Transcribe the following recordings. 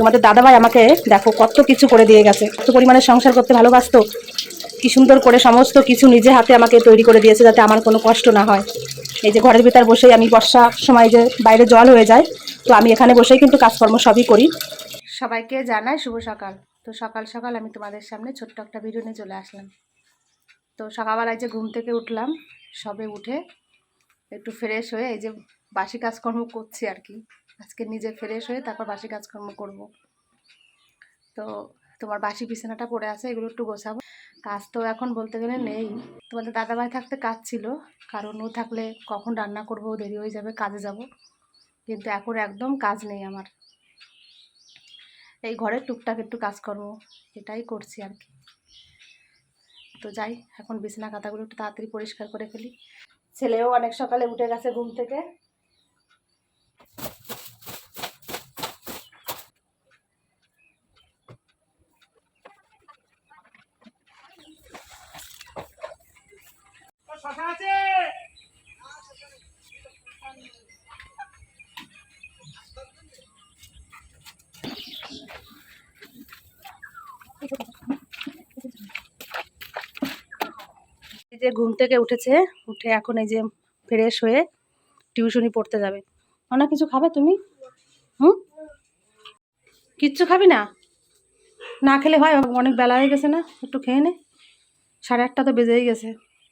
তোমাদের দাদাভাই আমাকে দেখো কত কিছু করে দিয়ে গেছে, কত পরিমাণে সংসার করতে ভালোবাসতো, কি সুন্দর করে সমস্ত কিছু নিজে হাতে আমাকে তৈরি করে দিয়েছে যাতে আমার কোনো কষ্ট না হয়। এই যে ঘরের ভিতর বসেই আমি বর্ষা সময় যে বাইরে জল হয়ে যায়, তো আমি এখানে বসেই কিন্তু কাজকর্ম সবই করি। সবাইকে জানাই শুভ সকাল। তো সকাল সকাল আমি তোমাদের সামনে ছোট্ট একটা ভিডিও নিয়ে চলে আসলাম। তো সকালবেলায় যে ঘুম থেকে উঠলাম, সবে উঠে একটু ফ্রেশ হয়ে এই যে বাসি কাজকর্ম করছি আর কি। আজকে নিজে ফ্রেশ হয়ে তারপর বাসি কাজকর্ম করব। তো তোমার বাসি বিছানাটা পড়ে আছে, এগুলো একটু গোছাবো। কাজ তো এখন বলতে গেলে নেই, তোমাদের দাদাভাই থাকতে কাজ ছিল, কারণ ও থাকলে কখন রান্না করবো, দেরি হয়ে যাবে, কাজে যাব। কিন্তু এখন একদম কাজ নেই আমার, এই ঘরে টুকটাক একটু কাজকর্ম এটাই করছি আর কি। তো যাই, এখন বিছানা কাঁথাগুলো একটু তাড়াতাড়ি পরিষ্কার করে ফেলি। ছেলেও অনেক সকালে উঠে গেছে ঘুম থেকে। এই যে ঘুম থেকে উঠেছে, উঠে এখন এই যে ফ্রেশ হয়ে টিউশনি পড়তে যাবে। অনেক কিছু খাবে তুমি? কিচ্ছু খাবি না? না খেলে হয়, অনেক বেলা হয়ে গেছে না, একটু খেয়ে নে। 8:30 তো বেজেই গেছে।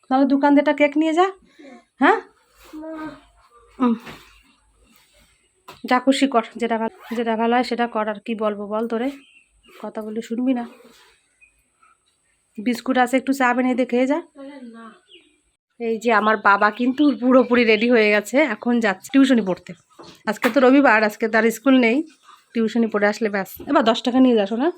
তাহলে দোকান থেকে কেক নিয়ে যা। হ্যাঁ, যা খুশি কর, যেটা ভালো হয় সেটা কর। আর কি বলবো বল, তোরে কথা বলে শুনবি না? বিস্কুট আছে, একটু চা বানিয়ে দিয়ে খেয়ে যা। এই যে আমার বাবা কিন্তু পুরোপুরি রেডি হয়ে গেছে, এখন যাচ্ছে টিউশনি পড়তে। আজকে তো রবিবার, আজকে তার স্কুল নেই, টিউশনি পড়ে আসলে ব্যাস। এবার 10 টাকা নিয়ে যাস না।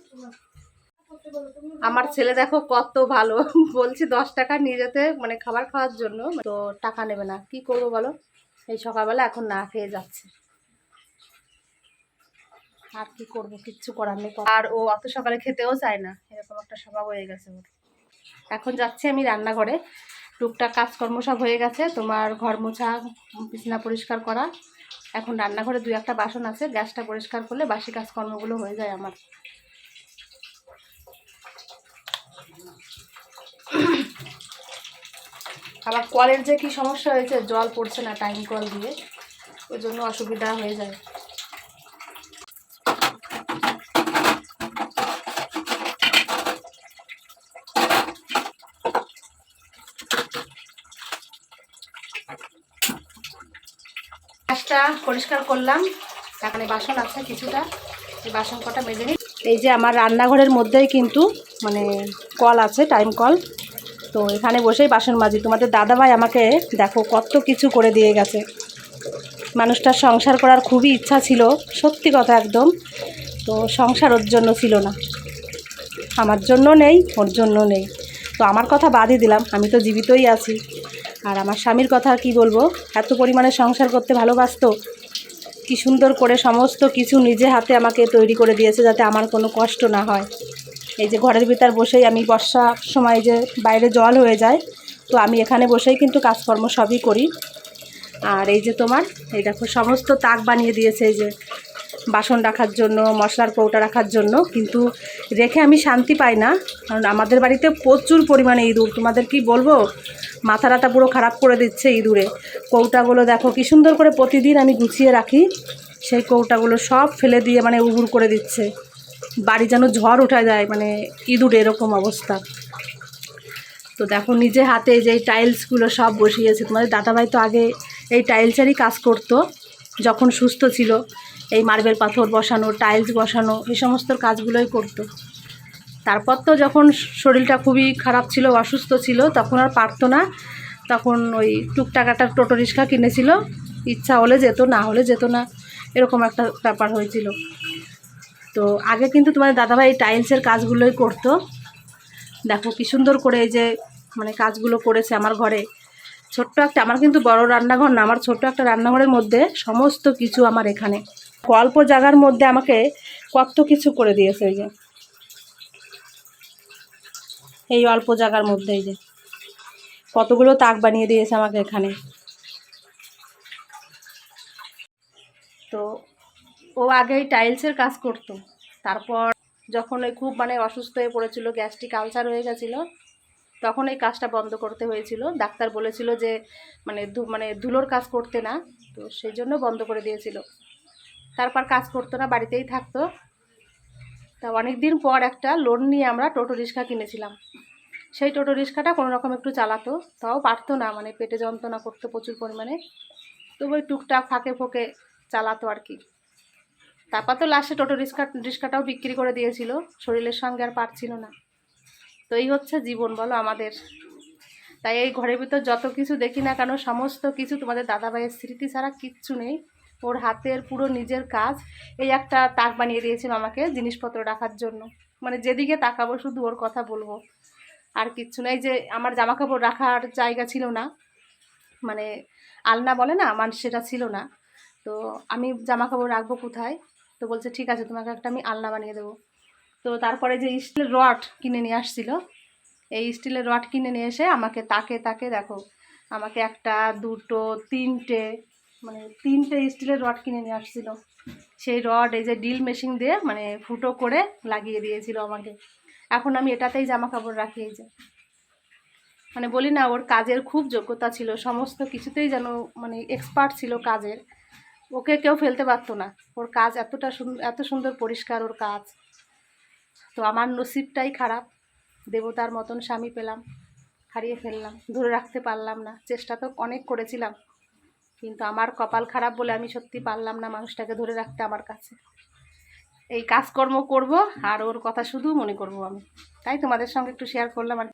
আমার ছেলে দেখো কত ভালো, বলছি 10 টাকা নিয়ে যেতে, মানে খাবার খাওয়ার জন্য, তো টাকা নেবে না। কি করবো বলো, এই সকালবেলা এখন না খেয়ে যাচ্ছে। আর কি করবো, কিচ্ছু করার নেই। আর ও অত সকালে খেতেও চায় না, এরকম একটা স্বভাব হয়ে গেছে ওর। এখন যাচ্ছি আমি রান্নাঘরে, টুকটাক কাজকর্ম সব হয়ে গেছে, তোমার ঘর মোছা, বিছানা পরিষ্কার করা। এখন রান্নাঘরে 2-1টা বাসন আছে, গ্যাসটা পরিষ্কার করলে বাসি কাজকর্মগুলো হয়ে যায় আমার। আবার কলের যে কি সমস্যা হয়েছে, জল পড়ছে না টাইম কল দিয়ে, ওই জন্য অসুবিধা হয়ে যায়। গ্যাসটা পরিষ্কার করলাম, এখানে বাসন আছে কিছুটা, এই বাসন কটা মেজে নিই। এই যে আমার রান্নাঘরের মধ্যেই কিন্তু মানে কল আছে, টাইম কল। তো এখানে বসেই বাসন মাজি। তোমাদের দাদাভাই আমাকে দেখো কত কিছু করে দিয়ে গেছে। মানুষটার সংসার করার খুবই ইচ্ছা ছিল, সত্যি কথা একদম। তো সংসার ওর জন্য ছিল না, আমার জন্য নেই, ওর জন্য নেই। তো আমার কথা বাদই দিলাম, আমি তো জীবিতই আছি। আর আমার স্বামীর কথা কি বলবো, এত পরিমাণে সংসার করতে ভালোবাসতো, কি সুন্দর করে সমস্ত কিছু নিজে হাতে আমাকে তৈরি করে দিয়েছে যাতে আমার কোনো কষ্ট না হয়। এই যে ঘরের ভিতর বসেই আমি বর্ষা সময় যে বাইরে জল হয়ে যায়, তো আমি এখানে বসেই কিন্তু কাজকর্ম সবই করি। আর এই যে তোমার এই দেখো সমস্ত তাক বানিয়ে দিয়েছে, এই যে বাসন রাখার জন্য, মশলার কৌটা রাখার জন্য। কিন্তু রেখে আমি শান্তি পাই না, কারণ আমাদের বাড়িতে প্রচুর পরিমাণে ইঁদুর, তোমাদের কি বলবো, মাথা রাতা পুরো খারাপ করে দিচ্ছে ইঁদুরে। কৌটাগুলো দেখো কি সুন্দর করে প্রতিদিন আমি গুছিয়ে রাখি, সেই কৌটাগুলো সব ফেলে দিয়ে মানে উবুর করে দিচ্ছে। বাড়ি যেন ঝড় উঠা যায়, মানে ইঁদুর এরকম অবস্থা। তো দেখো নিজে হাতে এই যে এই টাইলসগুলো সব বসিয়েছে। তোমাদের দাদাভাই তো আগে এই টাইলসেরই কাজ করতো, যখন সুস্থ ছিল। এই মার্বেল পাথর বসানো, টাইলস বসানো, এই সমস্ত কাজগুলোই করতো। তারপর তো যখন শরীরটা খুবই খারাপ ছিল, অসুস্থ ছিল, তখন আর পারতো না। তখন ওই টুকটাক একটা টোটো রিক্সা কিনেছিল, ইচ্ছা হলে যেত, না হলে যেত না, এরকম একটা ব্যাপার হয়েছিল। তো আগে কিন্তু তোমাদের দাদাভাই এই টাইলসের কাজগুলোই করতো। দেখো কি সুন্দর করে এই যে মানে কাজগুলো করেছে আমার ঘরে। ছোট্ট একটা, আমার কিন্তু বড় রান্নাঘর না, আমার ছোট্ট একটা রান্নাঘরের মধ্যে সমস্ত কিছু আমার এখানে। অল্প জায়গার মধ্যে আমাকে কত কিছু করে দিয়েছে। এই যে এই অল্প জায়গার মধ্যে এই যে কতগুলো তাক বানিয়ে দিয়েছে আমাকে এখানে। তো ও আগে এই টাইলসের কাজ করতো, তারপর যখন ওই খুব মানে অসুস্থ হয়ে পড়েছিল, গ্যাস্ট্রিক আলসার হয়ে গেছিলো, তখন এই কাজটা বন্ধ করতে হয়েছিল। ডাক্তার বলেছিল যে মানে ধুলোর কাজ করতে না, তো সেই জন্য বন্ধ করে দিয়েছিল। তারপর কাজ করতো না, বাড়িতেই থাকতো। তা অনেক দিন পর একটা লোন নিয়ে আমরা টোটো রিক্সা কিনেছিলাম। সেই টোটো রিক্সাটা কোনো রকম একটু চালাতো, তাও পারতো না, মানে পেটে যন্ত্রণা করতো প্রচুর পরিমাণে। তো ওই টুকটাক ফাঁকে ফোঁকে চালাতো আর কি। তারপর তো লাস্টে টোটো রিক্সাটাও বিক্রি করে দিয়েছিল, শরীরের সঙ্গে আর পারছিল না। তো এই হচ্ছে জীবন বলো আমাদের। তাই এই ঘরের ভিতর যত কিছু দেখি না কেন, সমস্ত কিছু তোমাদের দাদাভাইয়ের স্মৃতি ছাড়া কিচ্ছু নেই। ওর হাতের পুরো নিজের কাজ। এই একটা তাক বানিয়ে দিয়েছিল আমাকে জিনিসপত্র রাখার জন্য, মানে যেদিকে তাকাবো শুধু ওর কথা বলবো, আর কিচ্ছু নেই। যে আমার জামা কাপড় রাখার জায়গা ছিল না, মানে আলনা বলে না মানে, সেটা ছিল না। তো আমি জামা কাপড় রাখবো কোথায়? তো বলছে ঠিক আছে, তোমাকে একটা আমি আলনা বানিয়ে দেবো। তো তারপরে যে স্টিলের রড কিনে নিয়ে আসছিল, এই স্টিলের রড কিনে নিয়ে এসে আমাকে তাকে তাকে দেখো, আমাকে একটা দুটো তিনটে, মানে তিনটে স্টিলের রড কিনে নিয়ে আসছিল। সেই রড এই যে ড্রিল মেশিন দিয়ে মানে ফুটো করে লাগিয়ে দিয়েছিল আমাকে। এখন আমি এটাতেই জামা কাপড় রাখি। এই যে মানে বলি না, ওর কাজের খুব যোগ্যতা ছিল, সমস্ত কিছুতেই যেন মানে এক্সপার্ট ছিল কাজের। ওকে কেউ ফেলতে পারতো না, ওর কাজ এতটা এত সুন্দর পরিষ্কার ওর কাজ। তো আমার নসিবটাই খারাপ, দেবতার মতন স্বামী পেলাম, হারিয়ে ফেললাম, ধরে রাখতে পারলাম না। চেষ্টা তো অনেক করেছিলাম, কিন্তু আমার কপাল খারাপ বলে আমি সত্যি পারলাম না মানুষটাকে ধরে রাখতে আমার কাছে। এই কাজকর্ম করব আর ওর কথা শুধু মনে করব আমি, তাই তোমাদের সঙ্গে একটু শেয়ার করলাম। আর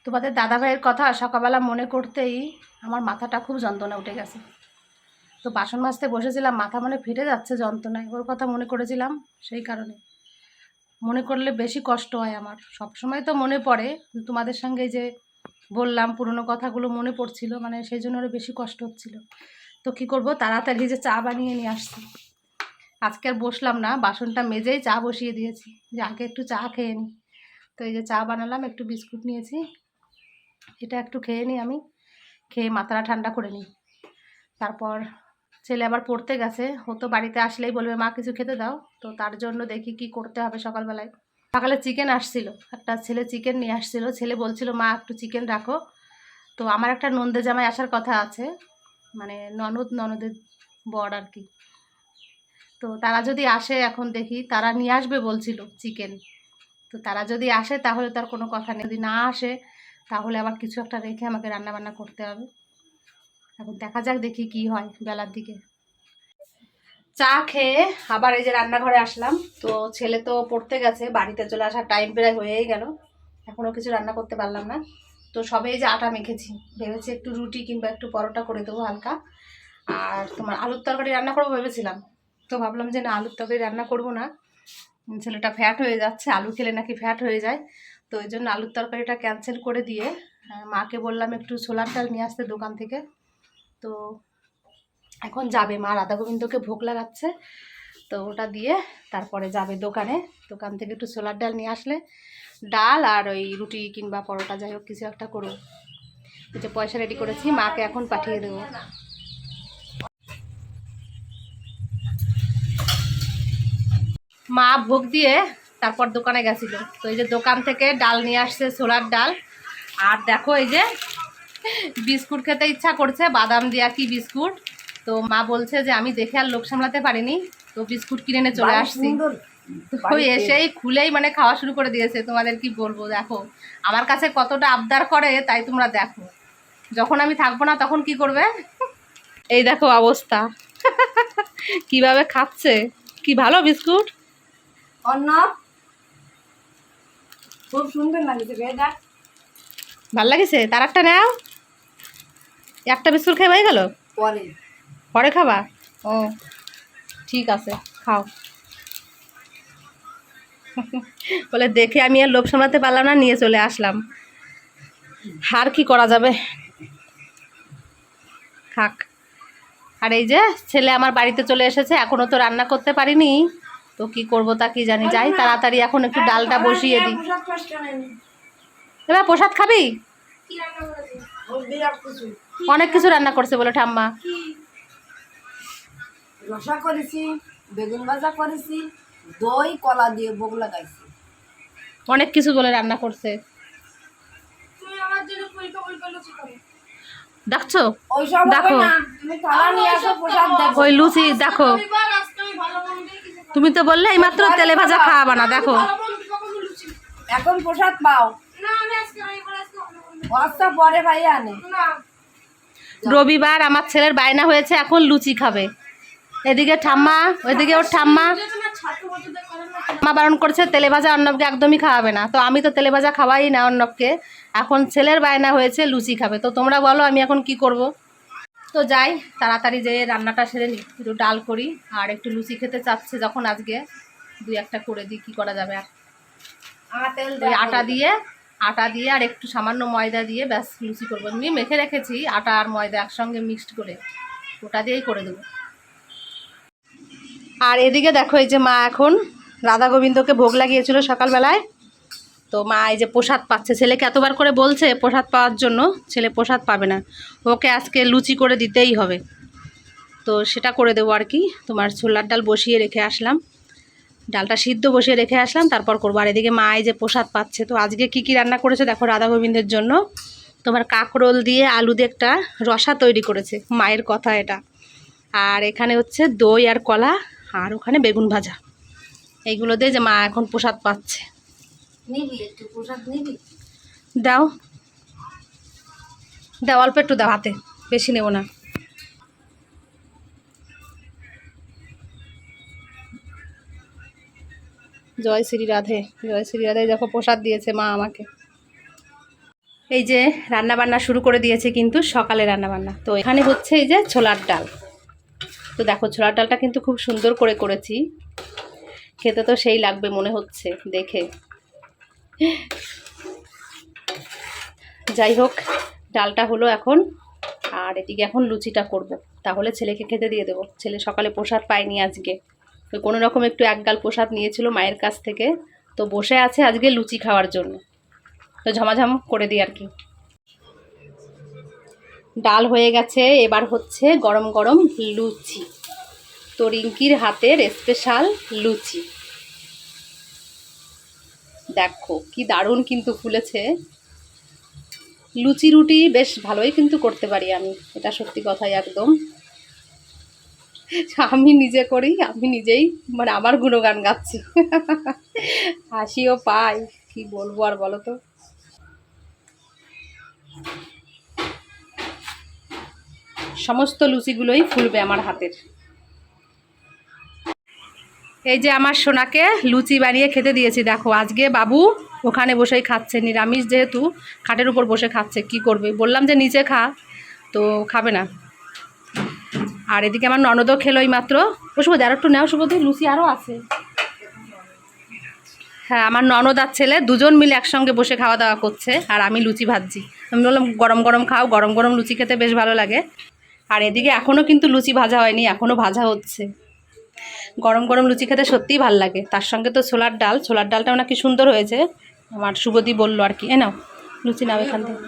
তোমাদের দাদাভাইয়ের কথা সকালবেলা মনে করতেই আমার মাথাটা খুব যন্ত্রণা উঠে গেছে। তো বাসন মাজতে বসেছিলাম, মাথা মনে ফেটে যাচ্ছে যন্ত্রণায়, ওর কথা মনে করেছিলাম। সেই কারণে মনে করলে বেশি কষ্ট হয় আমার। সব সময় তো মনে পড়ে, তোমাদের সঙ্গে যে বললাম পুরনো কথাগুলো মনে পড়ছিল, মানে সেই জন্য আরও বেশি কষ্ট হচ্ছিল। তো কী করব, তাড়াতাড়ি যে চা বানিয়ে নিয়ে আসছি। আজকে আর বসলাম না, বাসনটা মেজেই চা বসিয়ে দিয়েছি, যে আগে একটু চা খেয়ে নিই। তো এই যে চা বানালাম, একটু বিস্কুট নিয়েছি, এটা একটু খেয়ে নিই আমি, খেয়ে মাথাটা ঠান্ডা করে নিই। তারপর ছেলে আবার পড়তে গেছে, ও তো বাড়িতে আসলেই বলবে মা কিছু খেতে দাও। তো তার জন্য দেখি কি করতে হবে। সকালবেলায় সকালে চিকেন আসছিল, একটা ছেলে চিকেন নিয়ে আসছিল। ছেলে বলছিল মা একটু চিকেন রাখো। তো আমার একটা নন্দে জামাই আসার কথা আছে, মানে ননদের বর আর কি। তো তারা যদি আসে, এখন দেখি তারা নিয়ে আসবে বলছিল চিকেন। তো তারা যদি আসে তাহলে তার কোনো কথা নেই, যদি না আসে তাহলে আবার কিছু একটা রেখে আমাকে রান্না বান্না করতে হবে। এখন দেখা যাক, দেখি কি হয় বেলার দিকে। চা খেয়ে আবার এই যে রান্নাঘরে আসলাম। তো ছেলে তো পড়তে গেছে, বাড়িতে চলে আসার টাইম প্রায় হয়েই গেল, এখনও কিছু রান্না করতে পারলাম না। তো সবে এই যে আটা মেখেছি, ভেবেছি একটু রুটি কিংবা একটু পরোটা করে দেবো হালকা। আর তোমার আলুর তরকারি রান্না করবো ভেবেছিলাম, তো ভাবলাম যে না, আলুর তরকারি রান্না করবো না, ছেলেটা ফ্যাট হয়ে যাচ্ছে, আলু খেলে নাকি ফ্যাট হয়ে যায়। তো ওই জন্য আলুর তরকারিটা ক্যান্সেল করে দিয়ে মাকে বললাম একটু ছোলার ডাল নিয়ে আসতে দোকান থেকে। তো এখন যাবে মা, রাধা গোবিন্দকে ভোগ লাগাচ্ছে, তো ওটা দিয়ে তারপরে যাবে দোকানে। দোকান থেকে একটু ছোলার ডাল নিয়ে আসলে ডাল আর ওই রুটি কিংবা পরোটা যাই হোক কিছু একটা করবো। এই যে পয়সা রেডি করেছি, মাকে এখন পাঠিয়ে দেবো। মা ভোগ দিয়ে তারপর দোকানে গেছিল। তো এই যে দোকান থেকে ডাল নিয়ে আসছে, ছোলার ডাল। আর দেখো এই যে বিস্কুট খেতে ইচ্ছা করছে, বাদাম দেওয়া কি বিস্কুট। তো মা বলছে যে আমি দেখে আর লোক সামলাতে পারিনি, তো বিস্কুট কিনে এনে চলে আসছি। তো এসেই খুলেই মানে খাওয়া শুরু করে দিয়েছে। তোমাদের কি বলবো, দেখো আমার কাছে কতটা আবদার করে, তাই তোমরা দেখো যখন আমি থাকবো না তখন কি করবে। এই দেখো অবস্থা, কিভাবে খাচ্ছে। কি ভালো বিস্কুট, অন্য খুব সুন্দর লাগছে, ভাল লাগিছে। তার একটা নাও, একটা বিস্কুট খেয়ে হয়ে গেল, পরে পরে খাবা? ও ঠিক আছে, খাও। বলে দেখে আমি আর লোভ সামলাতে পারলাম না, নিয়ে চলে আসলাম। আর কি করা যাবে, খাক। আর এই যে ছেলে আমার বাড়িতে চলে এসেছে, এখনও তো রান্না করতে পারিনি, তো কি করব তা কি জানি। যাই তাড়াতাড়ি এখন একটু ডালটা বসিয়ে দিই। এবার প্রসাদ খাবি? অনেক কিছু রান্না করছে বলে ঠাম্মা। রসা করেছি, বেগুন ভাজা করেছি, দই কলা দিয়ে ভোগ লাগাইছি। অনেক কিছু বলে রান্না করছে। তুমি আমার জন্য পরিকা পরিকা লুচি করো। দেখছো ওইসব হবে দেখো না, তুমি থালা নিয়ে আসো, প্রসাদ দেবো। ওই লুচি দেখো, তুমি তো বললে এইমাত্র তেলে ভাজা খাওয়াবা না, দেখো এখন প্রসাদ পাও, বস্তা পরে ভাইয়া আনে। রবিবার আমার ছেলের বায়না হয়েছে এখন লুচি খাবে, এদিকে ঠাম্মা ওইদিকে ওর ঠাম্মা বারণ করছে তেলে ভাজা অর্ণবকে একদমই খাওয়াবে না। তো আমি তো তেলে ভাজা খাওয়াই না অর্ণবকে, এখন ছেলের বায়না হয়েছে লুচি খাবে। তো তোমরা বলো আমি এখন কি করব? তো যাই তাড়াতাড়ি যেয়ে রান্নাটা সেরে নিই, একটু ডাল করি, আর একটু লুচি খেতে চাচ্ছে যখন আজকে দুই একটা করে দিই, কী করা যাবে আর। ওই আটা দিয়ে আর একটু সামান্য ময়দা দিয়ে ব্যাস লুচি করবো। আমি মেখে রেখেছি আটা আর ময়দা একসঙ্গে মিক্সড করে, ওটা দিয়েই করে দেবো। আর এদিকে দেখো এই যে মা এখন রাধা গোবিন্দকে ভোগ লাগিয়েছিল সকালবেলায়, তো মা এই যে প্রসাদ পাচ্ছে। ছেলেকে এতবার করে বলছে প্রসাদ পাওয়ার জন্য, ছেলে প্রসাদ পাবে না, ওকে আজকে লুচি করে দিতেই হবে। তো সেটা করে দেবো আর কি। তোমার ছোলার ডাল বসিয়ে রেখে আসলাম, ডালটা সিদ্ধ বসিয়ে রেখে আসলাম, তারপর করবো। আর এদিকে মা এই যে প্রসাদ পাচ্ছে। তো আজকে কি কি রান্না করেছে দেখো রাধা গোবিন্দের জন্য। তোমার কাঁকরোল দিয়ে আলু দিয়ে একটা রসা তৈরি করেছে, মায়ের কথা এটা। আর এখানে হচ্ছে দই আর কলা, আর ওখানে বেগুন ভাজা। এইগুলো দিয়ে যে মা এখন প্রসাদ পাচ্ছে। নিবি একটু প্রসাদ নিবি? দাও দাও, অল্প একটু দাও হাতে, বেশি নেব না। জয় শ্রী রাধে, জয় শ্রী রাধে। দেখো প্রসাদ দিয়েছে মা আমাকে। এই যে রান্না বান্না শুরু করে দিয়েছে কিন্তু সকালে রান্না বান্না। তো এখানে হচ্ছে এই যে ছোলার ডাল। তো দেখো ছোলার ডালটা কিন্তু খুব সুন্দর করে করেছি, খেতে তো সেই লাগবে মনে হচ্ছে দেখে। যাই হোক ডালটা হলো এখন, আর এদিকে এখন লুচিটা করব, তাহলে ছেলেকে খেতে দিয়ে দেবো। ছেলে সকালে প্রসাদ পায়নি আজকে, তো কোনো রকম একটু একগাল প্রসাদ নিয়েছিল মায়ের কাছ থেকে, তো বসে আছে আজকে লুচি খাওয়ার জন্য। তো ঝমাঝম করে দিই আর কি। ডাল হয়ে গেছে, এবার হচ্ছে গরম গরম লুচি। তো রিঙ্কির হাতের স্পেশাল লুচি, দেখো কি দারুণ কিন্তু ফুলেছে। লুচি রুটি বেশ ভালোই কিন্তু করতে পারি আমি, এটা সত্যি কথাই একদম। আমি নিজে করি, আমি নিজেই মানে আমার গুণগান গাচ্ছি। হাসিও পাই, কি বলবো আর বলো তো। সমস্ত লুচিগুলোই ফুলবে আমার হাতের। এই যে আমার সোনাকে লুচি বানিয়ে খেতে দিয়েছি, দেখো আজকে বাবু ওখানে বসেই খাচ্ছে, নিরামিষ যেহেতু খাটের উপর বসে খাচ্ছে। কি করবে, বললাম যে নিচে খা, তো খাবে না। আর এদিকে আমার ননদও খেলোই মাত্র। ও শুভ আর একটু নেও, শুভদি লুচি আরও আছে। হ্যাঁ আমার ননদ আর ছেলে দুজন মিলে একসঙ্গে বসে খাওয়া দাওয়া করছে, আর আমি লুচি ভাজছি। আমি বললাম গরম গরম খাও, গরম গরম লুচি খেতে বেশ ভালো লাগে। আর এদিকে এখনও কিন্তু লুচি ভাজা হয়নি, এখনও ভাজা হচ্ছে। গরম গরম লুচি খেতে সত্যিই ভালো লাগে, তার সঙ্গে তো ছোলার ডাল, ছোলার ডালটাও নাকি সুন্দর হয়েছে, আমার শুভদি বললো আর কি। নাও লুচি নাও এখান থেকে,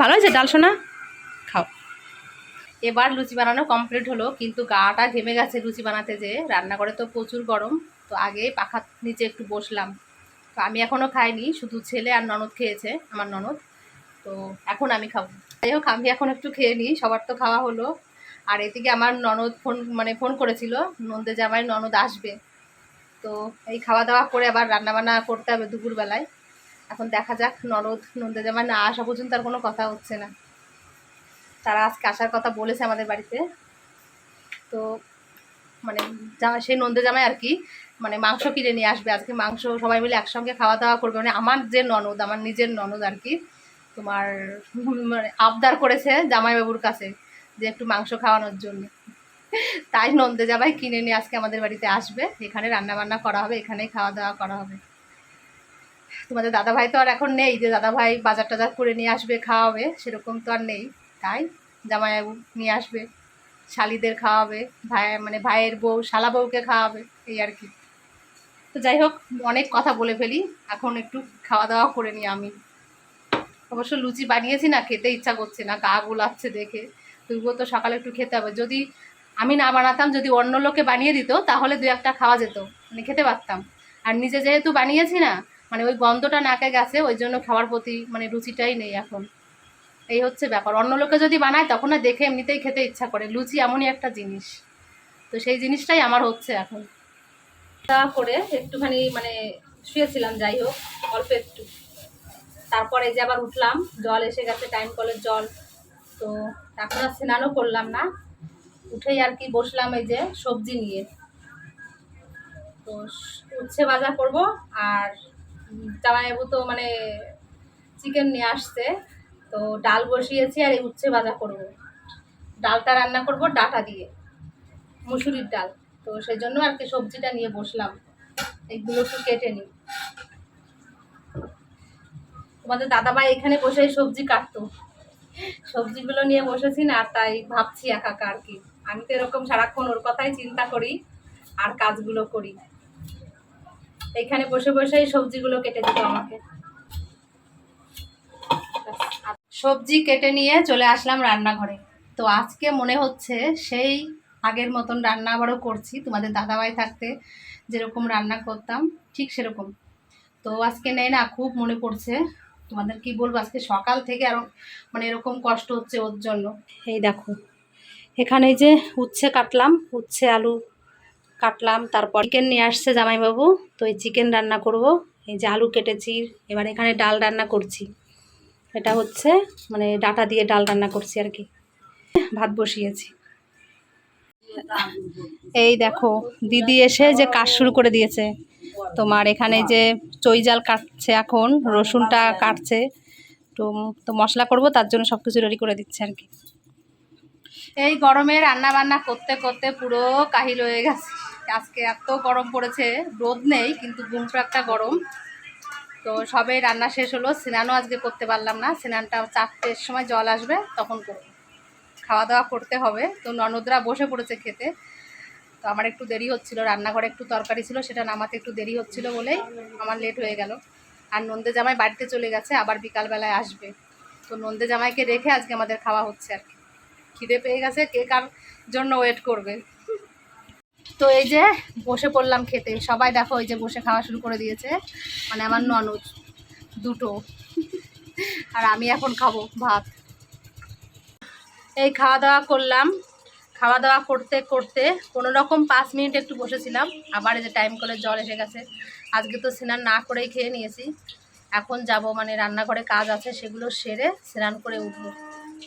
ভালো হয়েছে ডাল সোনা, খাও। এবার লুচি বানানো কমপ্লিট হলো, কিন্তু গাটা ঘেমে গেছে লুচি বানাতে, যে রান্নাঘরে তো প্রচুর গরম। তো আগে পাখার নিচে একটু বসলাম। তো আমি এখনও খাইনি, শুধু ছেলে আর ননদ খেয়েছে, আমার ননদ। তো এখন আমি খাবো। যাই হোক আমি এখন একটু খেয়ে নিই, সবার তো খাওয়া হলো। আর এদিকে আমার ননদ ফোন করেছিল, নন্দে জামাই ননদ আসবে। তো এই খাওয়া দাওয়া করে আবার রান্নাবান্না করতে হবে দুপুরবেলায়। এখন দেখা যাক, নন্দে জামাই না আসা পর্যন্ত আর কোনো কথা হচ্ছে না। তারা আজকে আসার কথা বলেছে আমাদের বাড়িতে। তো মানে সেই নন্দে জামাই আর কি, মানে মাংস কিনে নিয়ে আসবে আজকে। মাংস সবাই মিলে একসঙ্গে খাওয়া দাওয়া করবে, মানে আমার যে ননদ, আমার নিজের ননদ আর কি, তোমার মানে আবদার করেছে জামাইবাবুর কাছে যে একটু মাংস খাওয়ানোর জন্য। তাই নন্দে জামাই কিনে নিয়ে আজকে আমাদের বাড়িতে আসবে, এখানে রান্না বান্না করা হবে, এখানেই খাওয়া দাওয়া করা হবে। তোমাদের দাদাভাই তো আর এখন নেই যে দাদাভাই বাজার টাজার করে নিয়ে আসবে খাওয়াবে, সেরকম তো আর নেই। তাই জামাইবাবু নিয়ে আসবে, শালিদের খাওয়াবে, মানে ভাইয়ের বউ শালা বউকে খাওয়াবে, এই আর কি। তো যাই হোক অনেক কথা বলে ফেলি, এখন একটু খাওয়া দাওয়া করে নিই আমি। অবশ্য লুচি বানিয়েছি না, খেতে ইচ্ছা করছে না, গা গোলাচ্ছে দেখে। তবুও তো সকালে একটু খেতে হবে, যদি আমি না বানাতাম, যদি অন্য লোকে বানিয়ে দিত তাহলে দু একটা খাওয়া যেত, মানে খেতে পারতাম। আর নিজে যেহেতু বানিয়েছি না, মানে ওই গন্ধটা নাকে গেছে, ওই জন্য খাওয়ার প্রতি মানে রুচিটাই নেই এখন। এই হচ্ছে ব্যাপার। অন্য লোকে যদি বানায় তখন না দেখে এমনিতেই খেতে ইচ্ছা করে। লুচি এমনই একটা জিনিস, তো সেই জিনিসটাই আমার হচ্ছে এখন। তা করে একটুখানি মানে শুয়েছিলাম, যাই হোক অল্প একটু। তারপরে এই যে আবার উঠলাম, জল এসে গেছে, টাইম কলের জল। তো এখন আর স্নানও করলাম না, উঠেই আর কি বসলাম এই যে সবজি নিয়ে। তো উচ্ছে ভাজা করব, আর জামাইবাবু তো মানে চিকেন নিয়ে আসছে, তো ডাল বসিয়েছি আর এই উচ্ছে ভাজা করব। ডালটা রান্না করব ডাঁটা দিয়ে, মুসুরির ডাল। তো সেই জন্য আর কি সবজিটা নিয়ে বসলাম, এইগুলো একটু কেটে নিই। তোমাদের দাদাভাই এখানে বসে সবজি কাটতো, সবজিগুলো নিয়ে বসেছি না, তাই ভাবছি একা একা আর কি। আমি তো এরকম সারাক্ষণ ওর কথাই চিন্তা করি আর কাজগুলো করি। এখানে বসে বসেই সবজিগুলো কেটে দিত আমাকে। সবজি কেটে নিয়ে চলে আসলাম রান্নাঘরে। তো আজকে মনে হচ্ছে সেই আগের মতন রান্না আবারও করছি, তোমাদের দাদাভাই থাকতে যেরকম রান্না করতাম ঠিক সেরকম। তো আজকে নেই না, খুব মনে পড়ছে। তোমাদের কি বলবো, আজকে সকাল থেকে আরও মানে এরকম কষ্ট হচ্ছে ওর জন্য। এই দেখো এখানে যে উচ্ছে কাটলাম, উচ্ছে আলু কাটলাম, তারপর চিকেন নিয়ে আসছে জামাইবাবু, তো এই চিকেন রান্না করব। এই যে আলু কেটেছি, এবার এখানে ডাল রান্না করছি। এটা হচ্ছে মানে ডাঁটা দিয়ে ডাল রান্না করছি আর কি। ভাত বসিয়েছি। এই দেখো দিদি এসে যে কাজ শুরু করে দিয়েছে। তোমার এখানে যে চৈজাল কাটছে, এখন রসুনটা কাটছে, তো তো মশলা করব, তার জন্য সব কিছু রেডি করে দিচ্ছে আর কি। এই গরমে রান্না বান্না করতে করতে পুরো কাহিল হয়ে গেছে। আজকে এত গরম পড়েছে, রোদ নেই কিন্তু গুমটো একটা গরম। তো সবে রান্না শেষ হলো, স্নানও আজকে করতে পারলাম না। স্নানটা 4টের সময় জল আসবে তখন করব। খাওয়া দাওয়া করতে হবে। তো ননদরা বসে পড়েছে খেতে। তো আমার একটু দেরি হচ্ছিল, রান্নাঘরে একটু তরকারি ছিল, সেটা নামাতে একটু দেরি হচ্ছিল বলেই আমার লেট হয়ে গেল। আর নন্দে জামাই বাড়িতে চলে গেছে, আবার বিকালবেলায় আসবে। তো নন্দে জামাইকে রেখে আজকে আমাদের খাওয়া হচ্ছে আর কি। খিদে পেয়ে গেছে, কে কার জন্য ওয়েট করবে। তো এই যে বসে পড়লাম খেতে। সবাই দেখো এই যে বসে খাওয়া শুরু করে দিয়েছে, মানে আমার ননদ দুটো, আর আমি এখন খাবো ভাত। এই খাওয়া দাওয়া করলাম, খাওয়া দাওয়া করতে করতে কোনো রকম 5 মিনিট একটু বসেছিলাম, আবার এই যে টাইম করে জল এসে গেছে। আজকে তো স্নান না করেই খেয়ে নিয়েছি। এখন যাব মানে রান্নাঘরে কাজ আছে, সেগুলো সেরে স্নান করে উঠবো।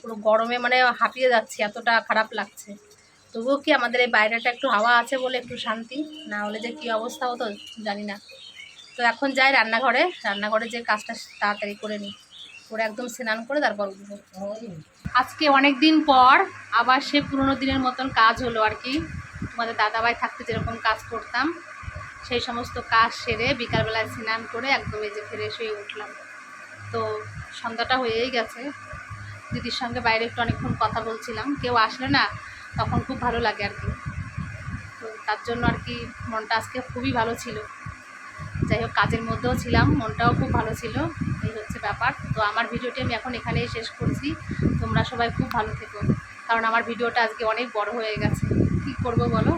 পুরো গরমে মানে হাঁপিয়ে যাচ্ছি, এতটা খারাপ লাগছে। তবুও কি আমাদের এই বাইরেটা একটু হাওয়া আছে বলে একটু শান্তি, না হলে যে কী অবস্থা হতো জানি না। তো এখন যাই রান্নাঘরে, রান্নাঘরে যে কাজটা তাড়াতাড়ি করে নিই, করে একদম স্নান করে তারপর উঠবো। আজকে অনেক দিন পর আবার সে পুরোনো দিনের মতন কাজ হলো আর কি। তোমাদের দাদাভাই থাকতে যেরকম কাজ করতাম, সেই সমস্ত কাজ সেরে বিকালবেলায় স্নান করে একদম এই যে ফ্রেশ হয়ে উঠলাম। তো সন্ধ্যাটা হয়েই গেছে। দিদির সঙ্গে বাইরে একটু অনেকক্ষণ কথা বলছিলাম, কেউ আসলে না তখন খুব ভালো লাগে আর কি। তো তার জন্য আর কি মনটা আজকে খুবই ভালো ছিল। যাই হোক কাজের মধ্যেও ছিলাম, মনটাও খুব ভালো ছিল। এই হচ্ছে ব্যাপার। তো আমার ভিডিওটি আমি এখন এখানেই শেষ করছি। তোমরা সবাই খুব ভালো থেকো, কারণ আমার ভিডিওটা আজকে অনেক বড় হয়ে গেছে। কী করবো বলো।